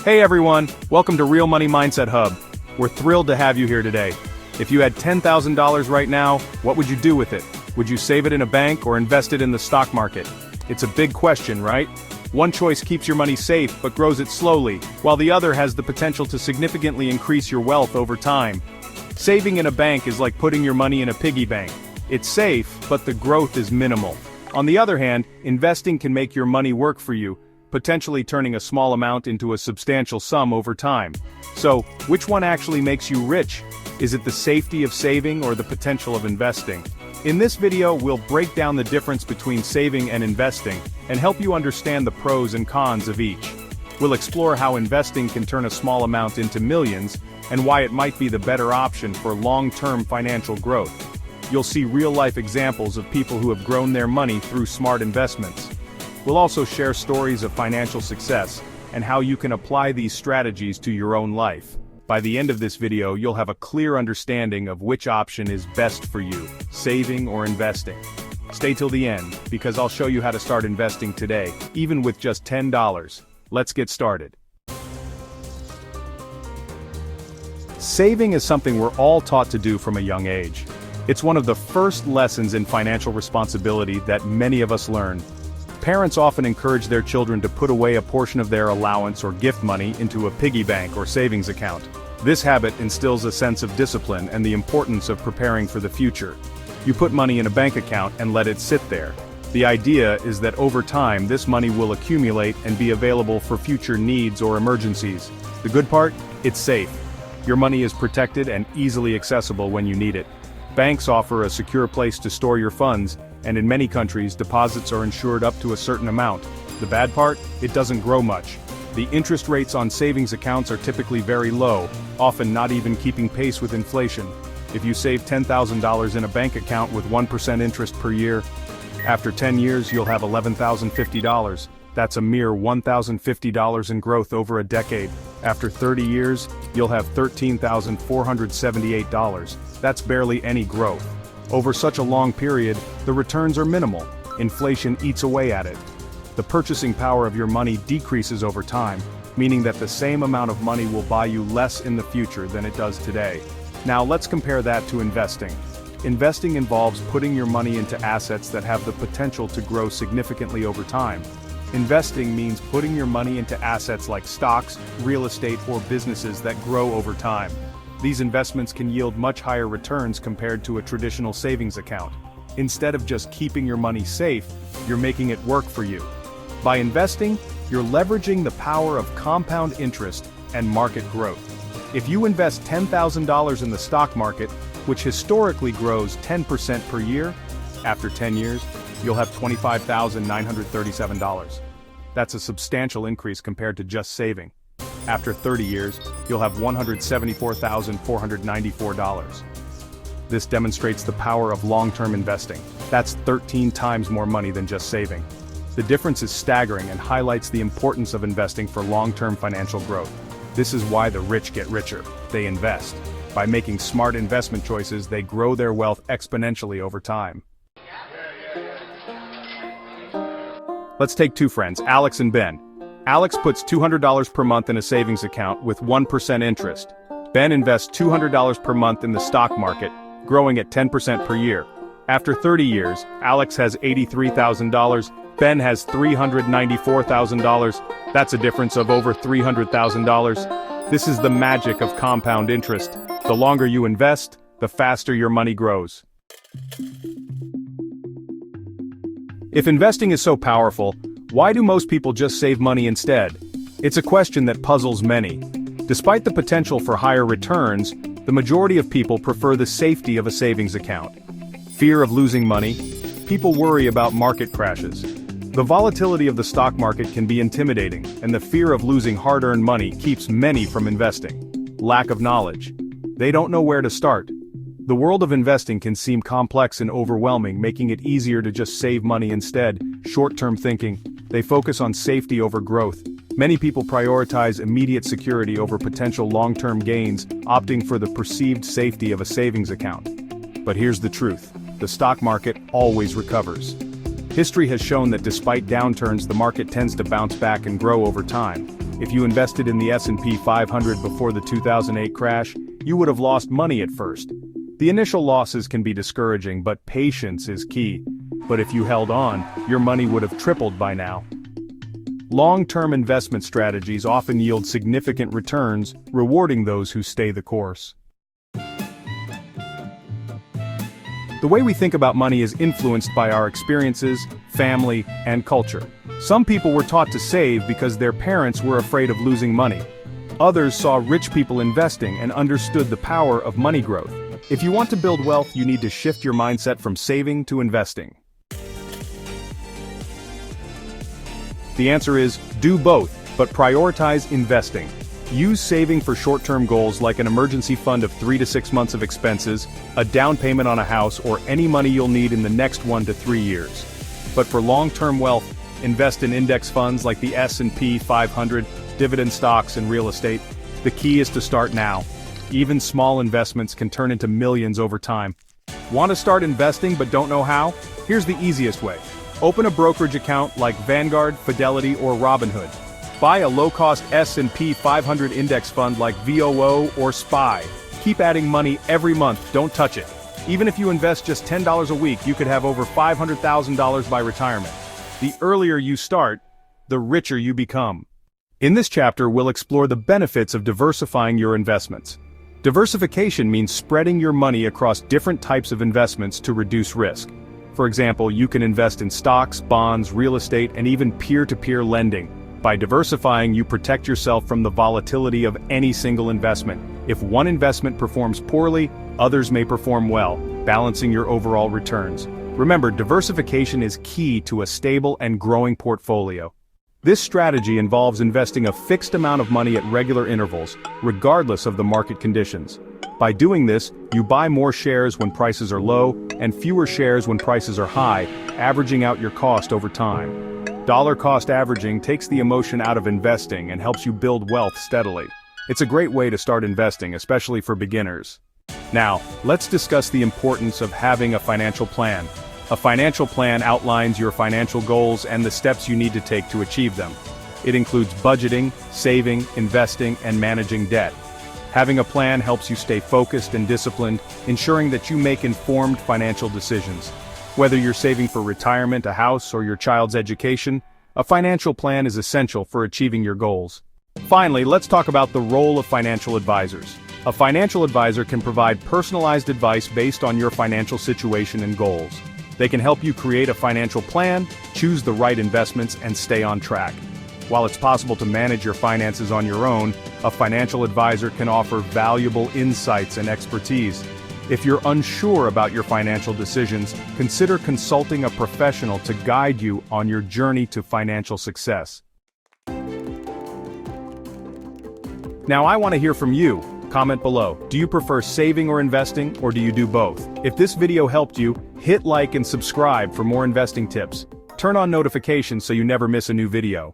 Hey everyone, welcome to Real Money Mindset Hub. We're thrilled to have you here today. If you had $10,000 right now, what would you do with it? Would you save it in a bank or invest it in the stock market? It's a big question, right? One choice keeps your money safe but grows it slowly, while the other has the potential to significantly increase your wealth over time. Saving in a bank is like putting your money in a piggy bank. It's safe, but the growth is minimal. On the other hand, investing can make your money work for you, potentially turning a small amount into a substantial sum over time. So, which one actually makes you rich? Is it the safety of saving or the potential of investing? In this video, we'll break down the difference between saving and investing, and help you understand the pros and cons of each. We'll explore how investing can turn a small amount into millions, and why it might be the better option for long-term financial growth. You'll see real-life examples of people who have grown their money through smart investments. We'll also share stories of financial success, and how you can apply these strategies to your own life. By the end of this video, you'll have a clear understanding of which option is best for you, saving or investing. Stay till the end, because I'll show you how to start investing today, even with just $10. Let's get started. Saving is something we're all taught to do from a young age. It's one of the first lessons in financial responsibility that many of us learn. Parents often encourage their children to put away a portion of their allowance or gift money into a piggy bank or savings account. This habit instills a sense of discipline and the importance of preparing for the future. You put money in a bank account and let it sit there. The idea is that over time this money will accumulate and be available for future needs or emergencies. The good part? It's safe. Your money is protected and easily accessible when you need it. Banks offer a secure place to store your funds, and in many countries deposits are insured up to a certain amount. The bad part? It doesn't grow much. The interest rates on savings accounts are typically very low, often not even keeping pace with inflation. If you save $10,000 in a bank account with 1% interest per year, after 10 years you'll have $11,050. That's a mere $1,050 in growth over a decade. After 30 years, you'll have $13,478. That's barely any growth. Over such a long period, the returns are minimal. Inflation eats away at it. The purchasing power of your money decreases over time, meaning that the same amount of money will buy you less in the future than it does today. Now let's compare that to investing. Investing involves putting your money into assets that have the potential to grow significantly over time. Investing means putting your money into assets like stocks, real estate, or businesses that grow over time. These investments can yield much higher returns compared to a traditional savings account. Instead of just keeping your money safe, you're making it work for you. By investing, you're leveraging the power of compound interest and market growth. If you invest $10,000 in the stock market, which historically grows 10% per year, after 10 years, you'll have $25,937. That's a substantial increase compared to just saving. After 30 years, you'll have $174,494. This demonstrates the power of long-term investing. That's 13 times more money than just saving. The difference is staggering and highlights the importance of investing for long-term financial growth. This is why the rich get richer. They invest. By making smart investment choices, they grow their wealth exponentially over time. Let's take two friends, Alex and Ben. Alex puts $200 per month in a savings account with 1% interest. Ben invests $200 per month in the stock market, growing at 10% per year. After 30 years, Alex has $83,000, Ben has $394,000. That's a difference of over $300,000. This is the magic of compound interest. The longer you invest, the faster your money grows. If investing is so powerful, why do most people just save money instead? It's a question that puzzles many. Despite the potential for higher returns, the majority of people prefer the safety of a savings account. Fear of losing money. People worry about market crashes. The volatility of the stock market can be intimidating, and the fear of losing hard-earned money keeps many from investing. Lack of knowledge. They don't know where to start. The world of investing can seem complex and overwhelming, making it easier to just save money instead. Short-term thinking. They focus on safety over growth. Many people prioritize immediate security over potential long-term gains, opting for the perceived safety of a savings account. But here's the truth. The stock market always recovers. History has shown that despite downturns, the market tends to bounce back and grow over time. If you invested in the S&P 500 before the 2008 crash, you would have lost money at first. The initial losses can be discouraging, but patience is key. But if you held on, your money would have tripled by now. Long-term investment strategies often yield significant returns, rewarding those who stay the course. The way we think about money is influenced by our experiences, family, and culture. Some people were taught to save because their parents were afraid of losing money. Others saw rich people investing and understood the power of money growth. If you want to build wealth, you need to shift your mindset from saving to investing. The answer is, do both, but prioritize investing. Use saving for short-term goals like an emergency fund of 3 to 6 months of expenses, a down payment on a house, or any money you'll need in the next 1 to 3 years. But for long-term wealth, invest in index funds like the S&P 500, dividend stocks, and real estate. The key is to start now. Even small investments can turn into millions over time. Want to start investing but don't know how? Here's the easiest way. Open a brokerage account like Vanguard, Fidelity, or Robinhood. Buy a low-cost S&P 500 index fund like VOO or SPY. Keep adding money every month, don't touch it. Even if you invest just $10 a week, you could have over $500,000 by retirement. The earlier you start, the richer you become. In this chapter, we'll explore the benefits of diversifying your investments. Diversification means spreading your money across different types of investments to reduce risk. For example, you can invest in stocks, bonds, real estate, and even peer-to-peer lending. By diversifying, you protect yourself from the volatility of any single investment. If one investment performs poorly, others may perform well, balancing your overall returns. Remember, diversification is key to a stable and growing portfolio. This strategy involves investing a fixed amount of money at regular intervals, regardless of the market conditions. By doing this, you buy more shares when prices are low, and fewer shares when prices are high, averaging out your cost over time. Dollar-cost averaging takes the emotion out of investing and helps you build wealth steadily. It's a great way to start investing, especially for beginners. Now, let's discuss the importance of having a financial plan. A financial plan outlines your financial goals and the steps you need to take to achieve them. It includes budgeting, saving, investing, and managing debt. Having a plan helps you stay focused and disciplined, ensuring that you make informed financial decisions. Whether you're saving for retirement, a house, or your child's education, a financial plan is essential for achieving your goals. Finally, let's talk about the role of financial advisors. A financial advisor can provide personalized advice based on your financial situation and goals. They can help you create a financial plan, choose the right investments, and stay on track. While it's possible to manage your finances on your own, a financial advisor can offer valuable insights and expertise. If you're unsure about your financial decisions, consider consulting a professional to guide you on your journey to financial success. Now I want to hear from you. Comment below. Do you prefer saving or investing, or do you do both? If this video helped you, hit like and subscribe for more investing tips. Turn on notifications so you never miss a new video.